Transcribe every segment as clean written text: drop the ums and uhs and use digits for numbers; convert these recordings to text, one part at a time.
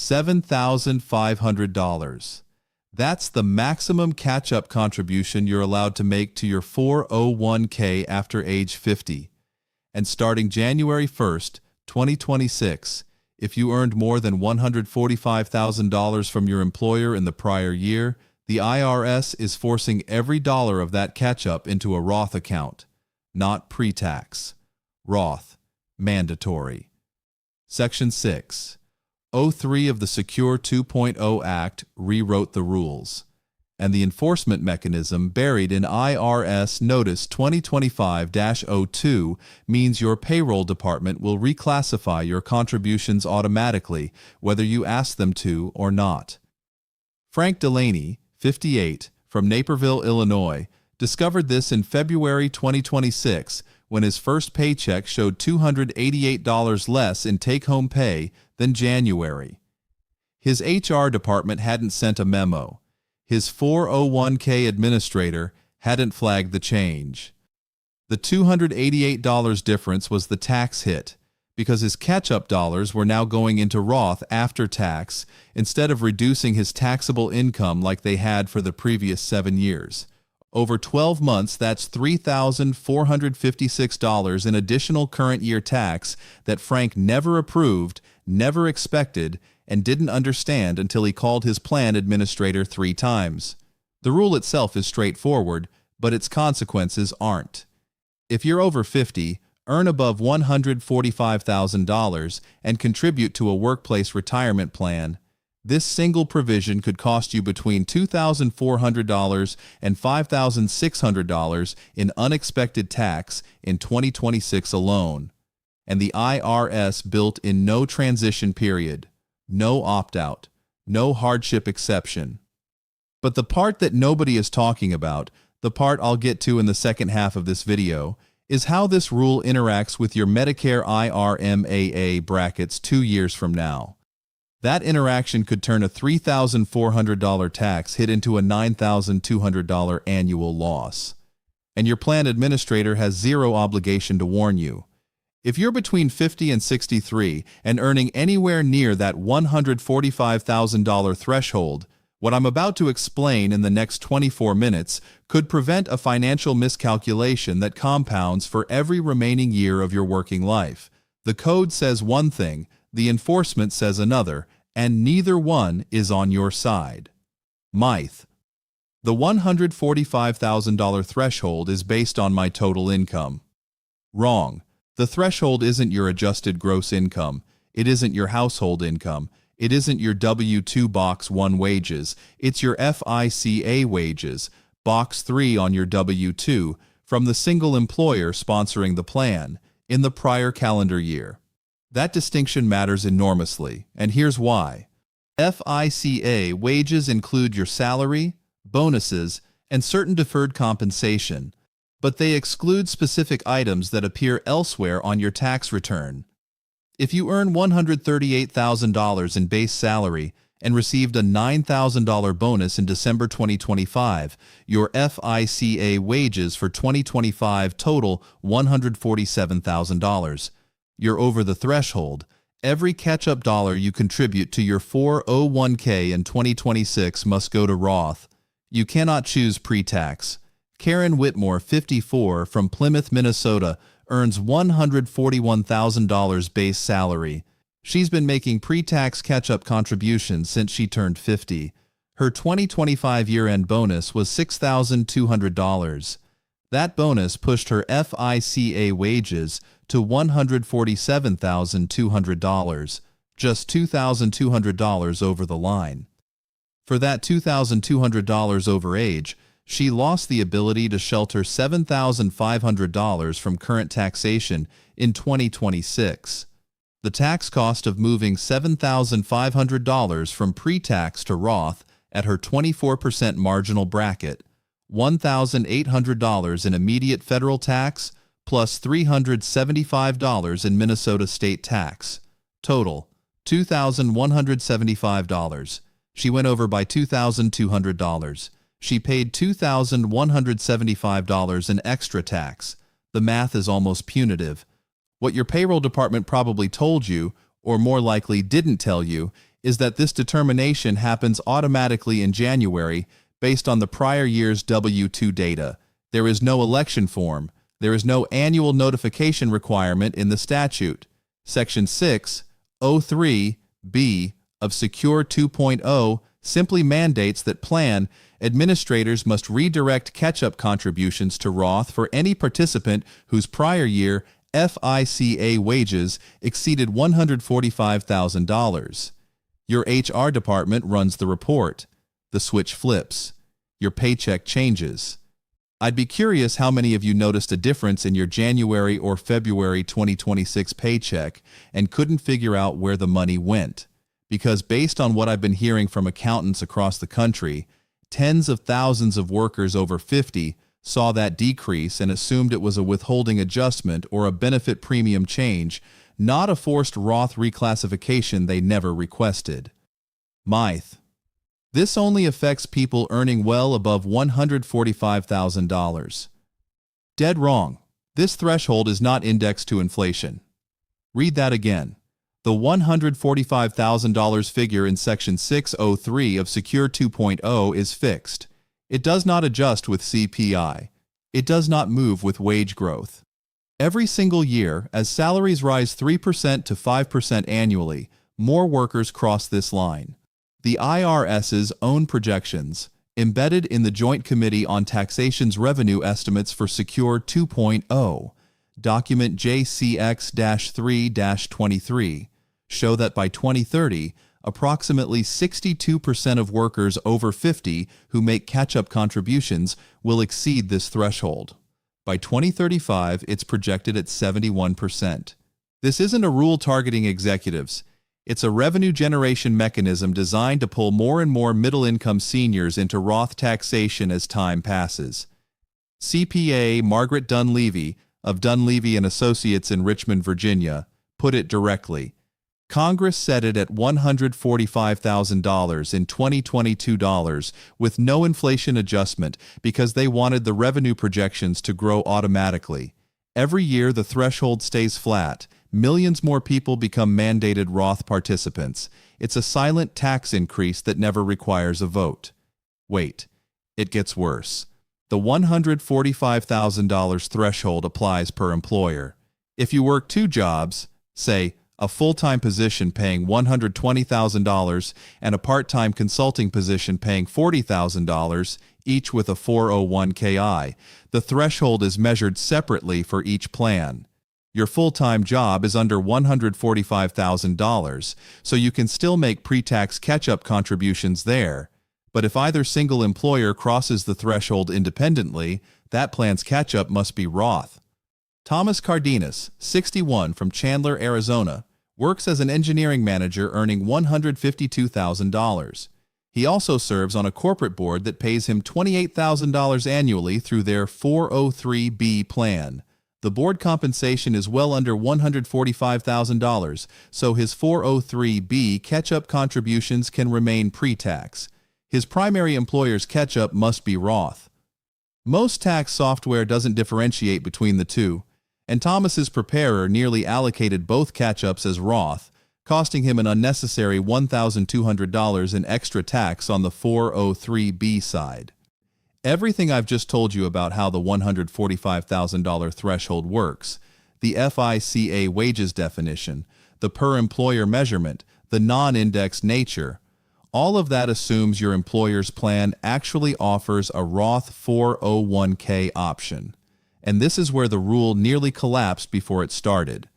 $7,500. That's the maximum catch-up contribution you're allowed to make to your 401k after age 50. And starting January 1st, 2026, if you earned more than $145,000 from your employer in the prior year, the IRS is forcing every dollar of that catch-up into a Roth account, not pre-tax. Roth, mandatory. Section 603 of the Secure 2.0 Act rewrote the rules, and the enforcement mechanism buried in IRS Notice 2025-02 means your payroll department will reclassify your contributions automatically, whether you ask them to or not. Frank Delaney, 58, from Naperville, Illinois, discovered this in February 2026 when his first paycheck showed $288 less in take-home pay than January. His HR department hadn't sent a memo. His 401k administrator hadn't flagged the change. The $288 difference was the tax hit, because his catch-up dollars were now going into Roth after tax instead of reducing his taxable income like they had for the previous 7 years. Over 12 months, that's $3,456 in additional current year tax that Frank never approved, never expected, and didn't understand until he called his plan administrator 3 times. The rule itself is straightforward, but its consequences aren't. If you're over 50, earn above $145,000, and contribute to a workplace retirement plan, this single provision could cost you between $2,400 and $5,600 in unexpected tax in 2026 alone. And the IRS built in no transition period, no opt-out, no hardship exception. But the part that nobody is talking about, the part I'll get to in the second half of this video, is how this rule interacts with your Medicare IRMAA brackets 2 years from now. That interaction could turn a $3,400 tax hit into a $9,200 annual loss. And your plan administrator has zero obligation to warn you. If you're between 50 and 63 and earning anywhere near that $145,000 threshold, what I'm about to explain in the next 24 minutes could prevent a financial miscalculation that compounds for every remaining year of your working life. The code says one thing, the enforcement says another, and neither one is on your side. Myth. The $145,000 threshold is based on my total income. Wrong. The threshold isn't your adjusted gross income. It isn't your household income. It isn't your W-2 Box 1 wages. It's your FICA wages, Box 3 on your W-2, from the single employer sponsoring the plan in the prior calendar year. That distinction matters enormously, and here's why. FICA wages include your salary, bonuses, and certain deferred compensation, but they exclude specific items that appear elsewhere on your tax return. If you earn $138,000 in base salary and received a $9,000 bonus in December 2025, your FICA wages for 2025 total $147,000. You're over the threshold. Every catch-up dollar you contribute to your 401k in 2026 must go to Roth. You cannot choose pre-tax. Karen Whitmore, 54, from Plymouth, Minnesota, earns $141,000 base salary. She's been making pre-tax catch-up contributions since she turned 50. Her 2025 year-end bonus was $6,200. That bonus pushed her FICA wages to $147,200, just $2,200 over the line. For that $2,200 over age, she lost the ability to shelter $7,500 from current taxation in 2026. The tax cost of moving $7,500 from pre-tax to Roth at her 24% marginal bracket, $1,800 in immediate federal tax, plus $375 in Minnesota state tax. Total, $2,175. She went over by $2,200. She paid $2,175 in extra tax. The math is almost punitive. What your payroll department probably told you, or more likely didn't tell you, is that this determination happens automatically in January based on the prior year's W-2 data. There is no election form. There is no annual notification requirement in the statute. Section 603(b) of Secure 2.0 simply mandates that plan administrators must redirect catch-up contributions to Roth for any participant whose prior year FICA wages exceeded $145,000. Your HR department runs the report. The switch flips. Your paycheck changes. I'd be curious how many of you noticed a difference in your January or February 2026 paycheck and couldn't figure out where the money went. Because based on what I've been hearing from accountants across the country, tens of thousands of workers over 50 saw that decrease and assumed it was a withholding adjustment or a benefit premium change, not a forced Roth reclassification they never requested. Myth. This only affects people earning well above $145,000. Dead wrong. This threshold is not indexed to inflation. Read that again. The $145,000 figure in Section 603 of Secure 2.0 is fixed. It does not adjust with CPI. It does not move with wage growth. Every single year, as salaries rise 3% to 5% annually, more workers cross this line. The IRS's own projections, embedded in the Joint Committee on Taxation's revenue estimates for Secure 2.0, document JCX-3-23, show that by 2030, approximately 62% of workers over 50 who make catch-up contributions will exceed this threshold. By 2035, it's projected at 71%. This isn't a rule targeting executives. It's a revenue generation mechanism designed to pull more and more middle-income seniors into Roth taxation as time passes. CPA Margaret Dunleavy of Dunleavy & Associates in Richmond, Virginia, put it directly. Congress set it at $145,000 in 2022 dollars with no inflation adjustment because they wanted the revenue projections to grow automatically. Every year the threshold stays flat. Millions more people become mandated Roth participants. It's a silent tax increase that never requires a vote. Wait, it gets worse. The $145,000 threshold applies per employer. If you work two jobs, say a full-time position paying $120,000 and a part-time consulting position paying $40,000, each with a 401k, the threshold is measured separately for each plan. Your full-time job is under $145,000, so you can still make pre-tax catch-up contributions there. But if either single employer crosses the threshold independently, that plan's catch-up must be Roth. Thomas Cardenas, 61, from Chandler, Arizona, works as an engineering manager earning $152,000. He also serves on a corporate board that pays him $28,000 annually through their 403(b) plan. The board compensation is well under $145,000, so his 403(b) catch-up contributions can remain pre-tax. His primary employer's catch-up must be Roth. Most tax software doesn't differentiate between the two, and Thomas's preparer nearly allocated both catch-ups as Roth, costing him an unnecessary $1,200 in extra tax on the 403(b) side. Everything I've just told you about how the $145,000 threshold works, the FICA wages definition, the per-employer measurement, the non-indexed nature, all of that assumes your employer's plan actually offers a Roth 401k option. And this is where the rule nearly collapsed before it started.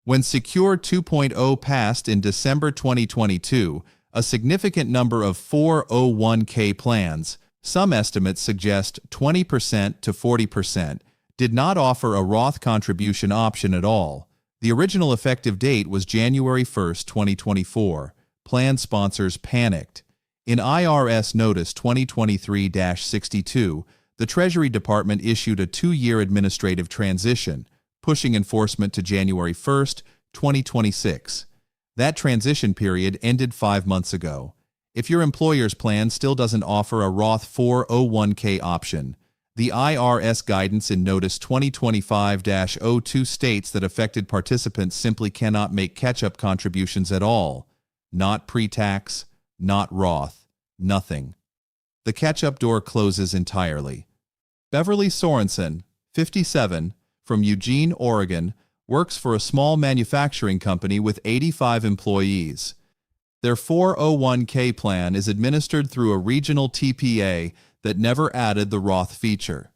When Secure 2.0 passed in December 2022, a significant number of 401k plans, some estimates suggest 20% to 40%, did not offer a Roth contribution option at all. The original effective date was January 1, 2024. Plan sponsors panicked. In IRS Notice 2023-62, the Treasury Department issued a 2-year administrative transition, pushing enforcement to January 1, 2026. That transition period ended 5 months ago. If your employer's plan still doesn't offer a Roth 401k option, the IRS guidance in Notice 2025-02 states that affected participants simply cannot make catch-up contributions at all. not pre-tax, not Roth, nothing. The catch-up door closes entirely. Beverly Sorensen, 57, from Eugene, Oregon, works for a small manufacturing company with 85 employees. Their 401k plan is administered through a regional TPA that never added the Roth feature.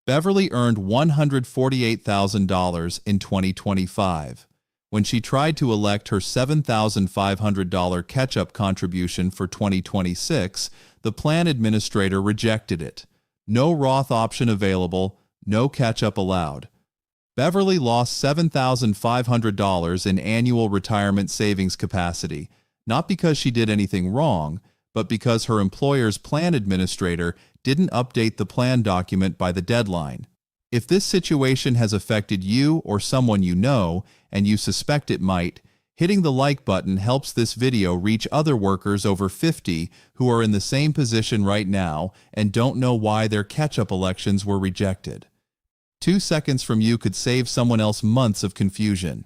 Beverly earned $148,000 in 2025. When she tried to elect her $7,500 catch-up contribution for 2026, the plan administrator rejected it. No Roth option available, no catch-up allowed. Beverly lost $7,500 in annual retirement savings capacity, not because she did anything wrong, but because her employer's plan administrator didn't update the plan document by the deadline. If this situation has affected you or someone you know, and you suspect it might, hitting the like button helps this video reach other workers over 50 who are in the same position right now and don't know why their catch-up elections were rejected. 2 seconds from you could save someone else months of confusion.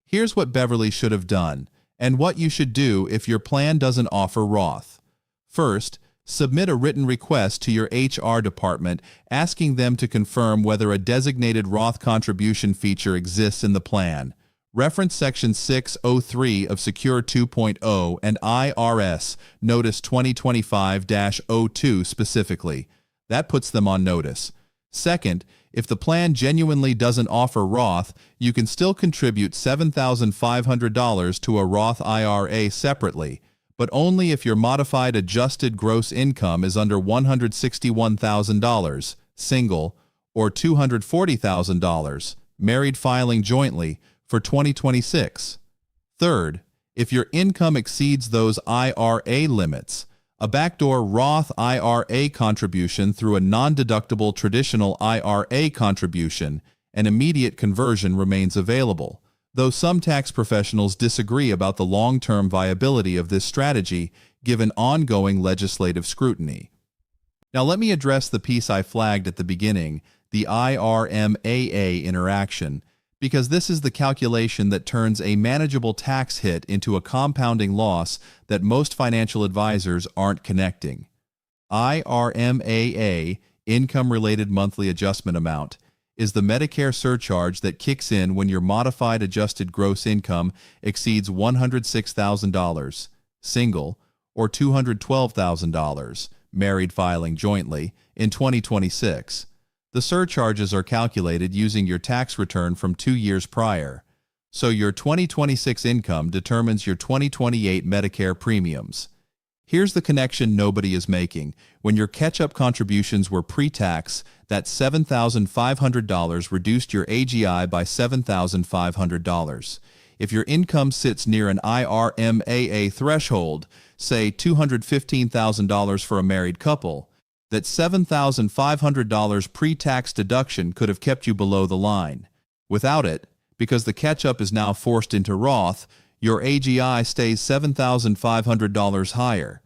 Here's what Beverly should have done, and what you should do if your plan doesn't offer Roth. First, submit a written request to your HR department asking them to confirm whether a designated Roth contribution feature exists in the plan. Reference Section 603 of Secure 2.0 and IRS Notice 2025-02 specifically. That puts them on notice. Second, if the plan genuinely doesn't offer Roth, you can still contribute $7,500 to a Roth IRA separately, but only if your modified adjusted gross income is under $161,000, single, or $240,000, married filing jointly, for 2026. Third, if your income exceeds those IRA limits, a backdoor Roth IRA contribution through a non-deductible traditional IRA contribution, an immediate conversion remains available, though some tax professionals disagree about the long-term viability of this strategy given ongoing legislative scrutiny. Now let me address the piece I flagged at the beginning, the IRMAA interaction, because this is the calculation that turns a manageable tax hit into a compounding loss that most financial advisors aren't connecting. IRMAA, Income-Related Monthly Adjustment Amount, is the Medicare surcharge that kicks in when your modified adjusted gross income exceeds $106,000, single, or $212,000, married filing jointly, in 2026. The surcharges are calculated using your tax return from 2 years prior, so your 2026 income determines your 2028 Medicare premiums. Here's the connection nobody is making. When your catch-up contributions were pre-tax, that $7,500 reduced your AGI by $7,500. If your income sits near an IRMAA threshold, say $215,000 for a married couple, that $7,500 pre-tax deduction could have kept you below the line. Without it, because the catch-up is now forced into Roth, your AGI stays $7,500 higher.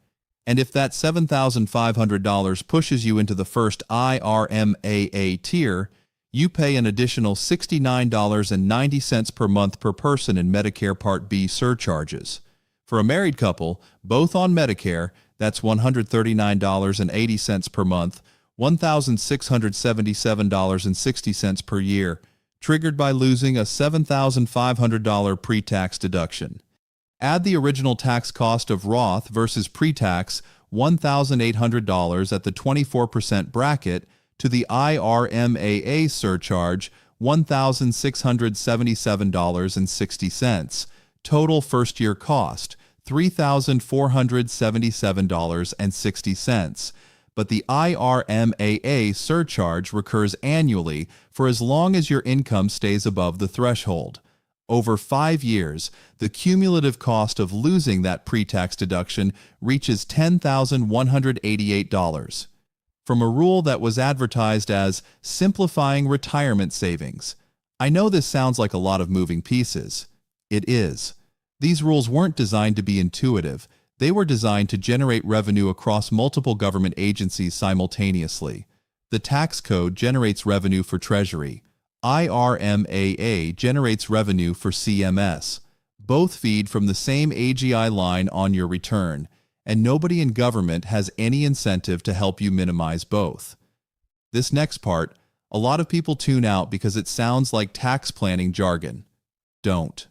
And if that $7,500 pushes you into the first IRMAA tier, you pay an additional $69.90 per month per person in Medicare Part B surcharges. For a married couple, both on Medicare, that's $139.80 per month, $1,677.60 per year, triggered by losing a $7,500 pre-tax deduction. Add the original tax cost of Roth versus pre-tax $1,800 at the 24% bracket to the IRMAA surcharge $1,677.60. Total first-year cost $3,477.60, but the IRMAA surcharge recurs annually for as long as your income stays above the threshold. Over 5 years, the cumulative cost of losing that pre-tax deduction reaches $10,188. From a rule that was advertised as simplifying retirement savings. I know this sounds like a lot of moving pieces. It is. These rules weren't designed to be intuitive. They were designed to generate revenue across multiple government agencies simultaneously. The tax code generates revenue for Treasury. IRMAA generates revenue for CMS. Both feed from the same AGI line on your return, and nobody in government has any incentive to help you minimize both. This next part, a lot of people tune out because it sounds like tax planning jargon. Don't.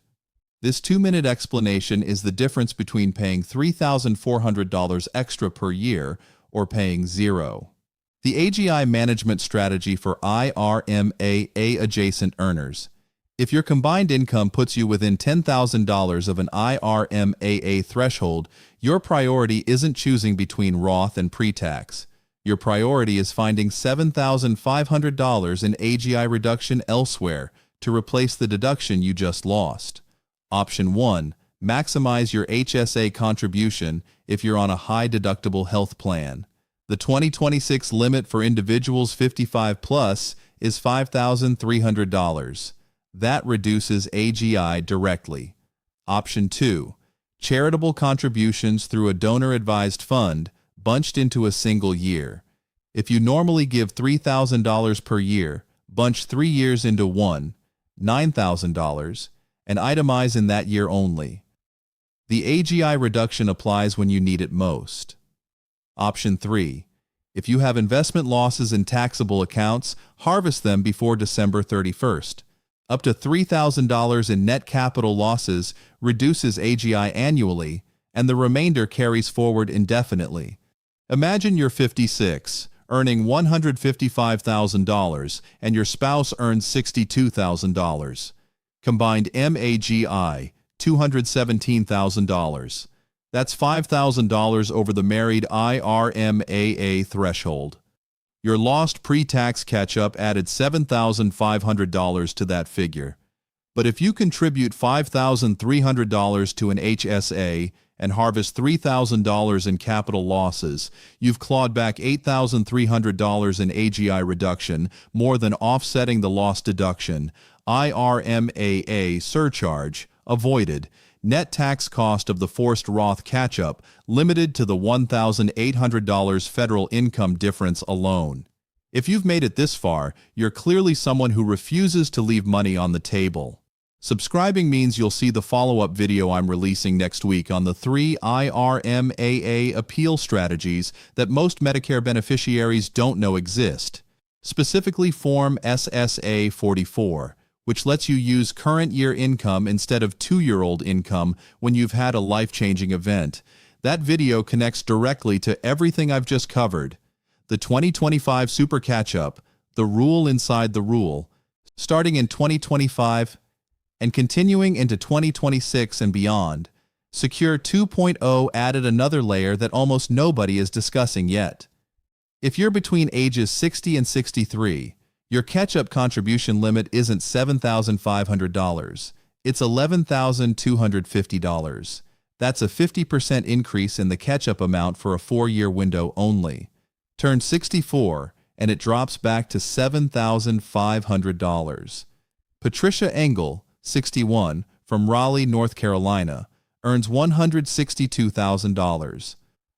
This 2-minute explanation is the difference between paying $3,400 extra per year or paying zero. The AGI management strategy for IRMAA adjacent earners. If your combined income puts you within $10,000 of an IRMAA threshold, your priority isn't choosing between Roth and pre-tax. Your priority is finding $7,500 in AGI reduction elsewhere to replace the deduction you just lost. Option 1. Maximize your HSA contribution if you're on a high-deductible health plan. The 2026 limit for individuals 55 plus is $5,300. That reduces AGI directly. Option 2. Charitable contributions through a donor-advised fund bunched into a single year. If you normally give $3,000 per year, bunch 3 years into one, $9,000, and itemize in that year only. The AGI reduction applies when you need it most. Option 3. If you have investment losses in taxable accounts, harvest them before December 31st. Up to $3,000 in net capital losses reduces AGI annually, and the remainder carries forward indefinitely. Imagine you're 56, earning $155,000, and your spouse earns $62,000. Combined MAGI, $217,000. That's $5,000 over the married IRMAA threshold. Your lost pre-tax catch-up added $7,500 to that figure. But if you contribute $5,300 to an HSA and harvest $3,000 in capital losses, you've clawed back $8,300 in AGI reduction, more than offsetting the lost deduction, IRMAA surcharge, avoided, net tax cost of the forced Roth catch-up limited to the $1,800 federal income difference alone. If you've made it this far, you're clearly someone who refuses to leave money on the table. Subscribing means you'll see the follow-up video I'm releasing next week on the 3 IRMAA appeal strategies that most Medicare beneficiaries don't know exist, specifically Form SSA 44. Which lets you use current year income instead of 2-year-old income when you've had a life-changing event. That video connects directly to everything I've just covered. The 2025 Super Catch-Up, the rule inside the rule, starting in 2025 and continuing into 2026 and beyond. Secure 2.0 added another layer that almost nobody is discussing yet. If you're between ages 60 and 63, your catch-up contribution limit isn't $7,500. It's $11,250. That's a 50% increase in the catch-up amount for a 4-year window only. Turn 64, and it drops back to $7,500. Patricia Engel, 61, from Raleigh, North Carolina, earns $162,000.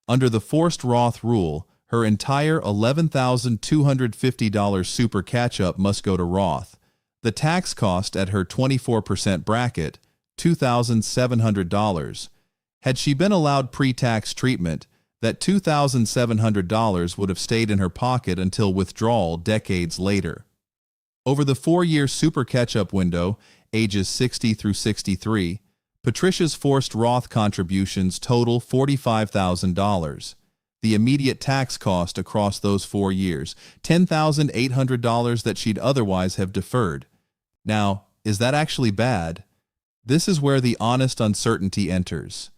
Under the forced Roth rule, her entire $11,250 super catch-up must go to Roth. The tax cost at her 24% bracket, $2,700. Had she been allowed pre-tax treatment, that $2,700 would have stayed in her pocket until withdrawal decades later. Over the 4-year super catch-up window, ages 60 through 63, Patricia's forced Roth contributions total $45,000. The immediate tax cost across those 4 years, $10,800 that she'd otherwise have deferred. Now, is that actually bad? This is where the honest uncertainty enters.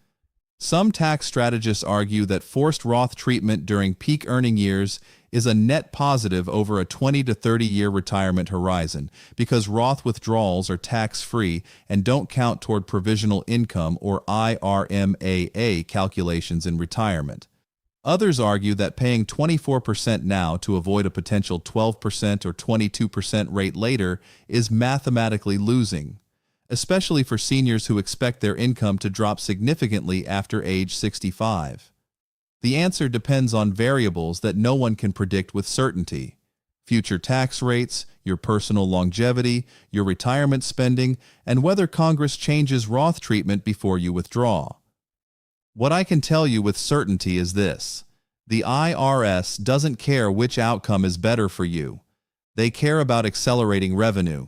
Some tax strategists argue that forced Roth treatment during peak earning years is a net positive over a 20 to 30-year retirement horizon because Roth withdrawals are tax-free and don't count toward provisional income or IRMAA calculations in retirement. Others argue that paying 24% now to avoid a potential 12% or 22% rate later is mathematically losing, especially for seniors who expect their income to drop significantly after age 65. The answer depends on variables that no one can predict with certainty. future tax rates, your personal longevity, your retirement spending, and whether Congress changes Roth treatment before you withdraw. What I can tell you with certainty is this: the IRS doesn't care which outcome is better for you. They care about accelerating revenue.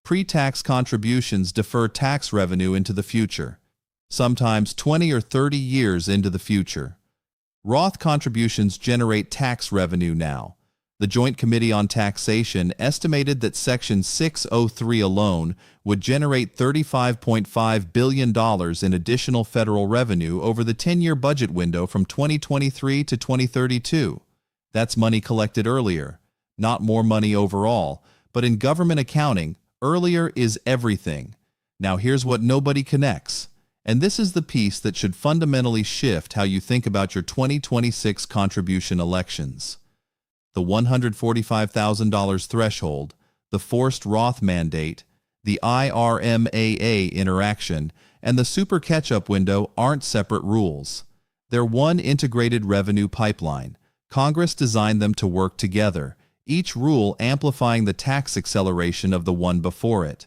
Pre-tax contributions defer tax revenue into the future, sometimes 20 or 30 years into the future. Roth contributions generate tax revenue now. The Joint Committee on Taxation estimated that Section 603 alone would generate $35.5 billion in additional federal revenue over the 10-year budget window from 2023 to 2032. That's money collected earlier, not more money overall, but in government accounting, earlier is everything. Now here's what nobody connects, and this is the piece that should fundamentally shift how you think about your 2026 contribution elections. The $145,000 threshold, the forced Roth mandate, the IRMAA interaction, and the super catch-up window aren't separate rules. They're one integrated revenue pipeline. Congress designed them to work together, each rule amplifying the tax acceleration of the one before it.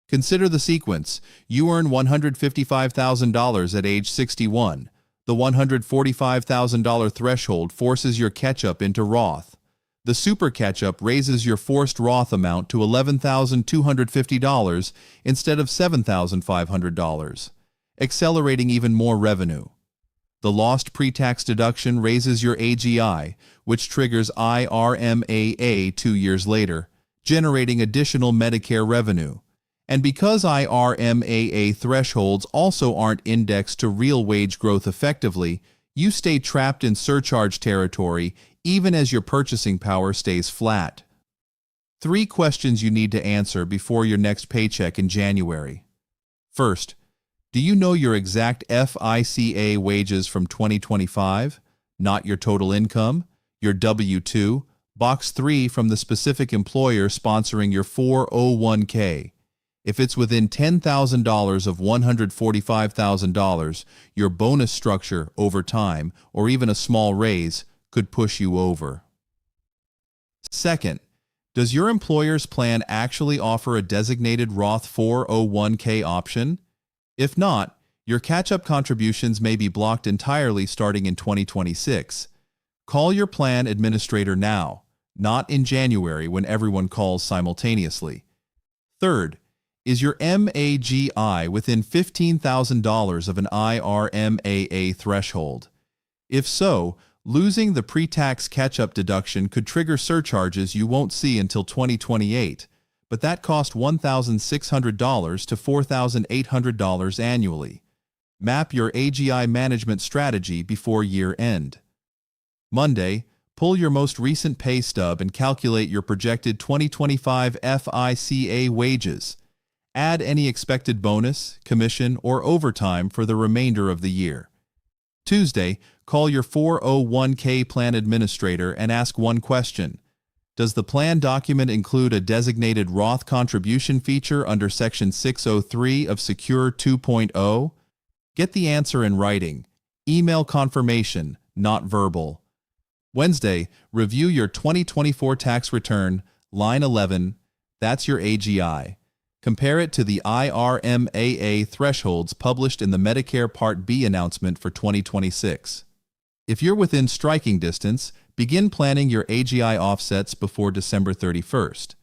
Consider the sequence. You earn $155,000 at age 61. The $145,000 threshold forces your catch-up into Roth. The super catch-up raises your forced Roth amount to $11,250 instead of $7,500, accelerating even more revenue. The lost pre-tax deduction raises your AGI, which triggers IRMAA 2 years later, generating additional Medicare revenue. And because IRMAA thresholds also aren't indexed to real wage growth effectively, you stay trapped in surcharge territory even as your purchasing power stays flat. 3 questions you need to answer before your next paycheck in January. First, do you know your exact FICA wages from 2025? Not your total income, your W-2, Box 3 from the specific employer sponsoring your 401k. If it's within $10,000 of $145,000, your bonus structure over time, or even a small raise, could push you over. Second, does your employer's plan actually offer a designated Roth 401k option? If not, your catch-up contributions may be blocked entirely starting in 2026. Call your plan administrator now, not in January when everyone calls simultaneously. Third, is your MAGI within $15,000 of an IRMAA threshold? If so, losing the pre-tax catch-up deduction could trigger surcharges you won't see until 2028, but that cost $1,600 to $4,800 annually. Map your AGI management strategy before year-end. Monday, pull your most recent pay stub and calculate your projected 2025 FICA wages. Add any expected bonus, commission, or overtime for the remainder of the year. Tuesday, call your 401k plan administrator and ask one question. Does the plan document include a designated Roth contribution feature under Section 603 of Secure 2.0? Get the answer in writing. Email confirmation, not verbal. Wednesday, review your 2024 tax return, line 11. That's your AGI. Compare it to the IRMAA thresholds published in the Medicare Part B announcement for 2026. If you're within striking distance, begin planning your AGI offsets before December 31st.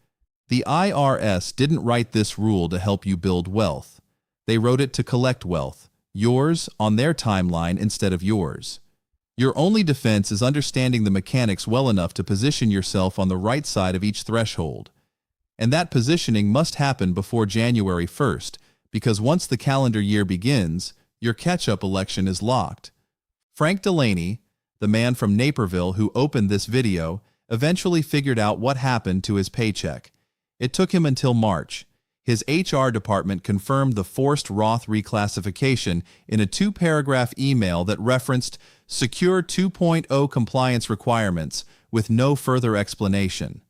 The IRS didn't write this rule to help you build wealth. They wrote it to collect wealth, yours on their timeline instead of yours. Your only defense is understanding the mechanics well enough to position yourself on the right side of each threshold. And that positioning must happen before January 1st, because once the calendar year begins, your catch-up election is locked. Frank Delaney, the man from Naperville who opened this video, eventually figured out what happened to his paycheck. It took him until March. His HR department confirmed the forced Roth reclassification in a 2-paragraph email that referenced Secure 2.0 compliance requirements with no further explanation.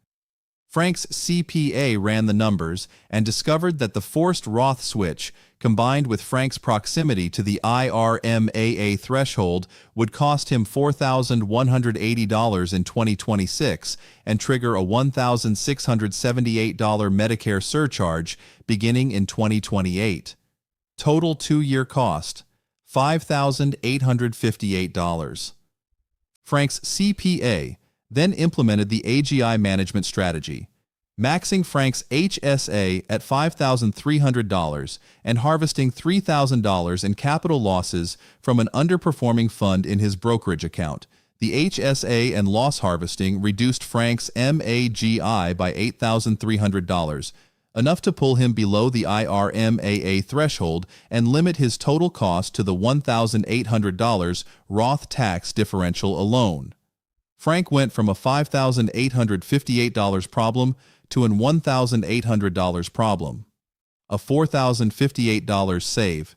Frank's CPA ran the numbers and discovered that the forced Roth switch combined with Frank's proximity to the IRMAA threshold, would cost him $4,180 in 2026 and trigger a $1,678 Medicare surcharge beginning in 2028. Total 2-year cost, $5,858. Frank's CPA then implemented the AGI management strategy, maxing Frank's HSA at $5,300 and harvesting $3,000 in capital losses from an underperforming fund in his brokerage account. The HSA and loss harvesting reduced Frank's MAGI by $8,300, enough to pull him below the IRMAA threshold and limit his total cost to the $1,800 Roth tax differential alone. Frank went from a $5,858 problem to an $1,800 problem, a $4,058 save,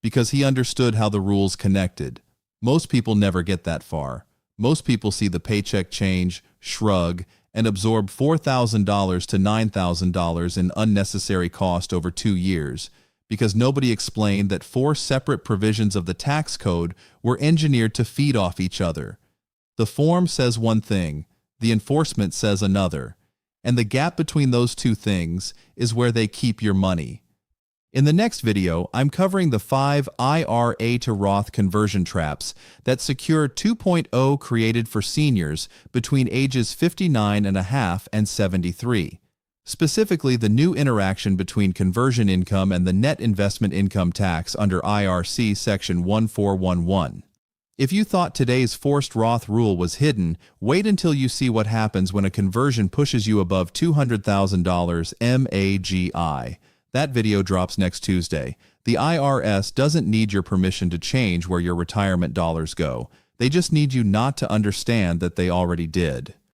because he understood how the rules connected. Most people never get that far. Most people see the paycheck change, shrug, and absorb $4,000 to $9,000 in unnecessary cost over 2 years, because nobody explained that 4 separate provisions of the tax code were engineered to feed off each other. The form says one thing, the enforcement says another, and the gap between those two things is where they keep your money. In the next video, I'm covering the 5 IRA to Roth conversion traps that Secure 2.0 created for seniors between ages 59.5 and 73. Specifically, the new interaction between conversion income and the net investment income tax under IRC Section 1411. If you thought today's forced Roth rule was hidden, wait until you see what happens when a conversion pushes you above $200,000 MAGI. That video drops next Tuesday. The IRS doesn't need your permission to change where your retirement dollars go. They just need you not to understand that they already did.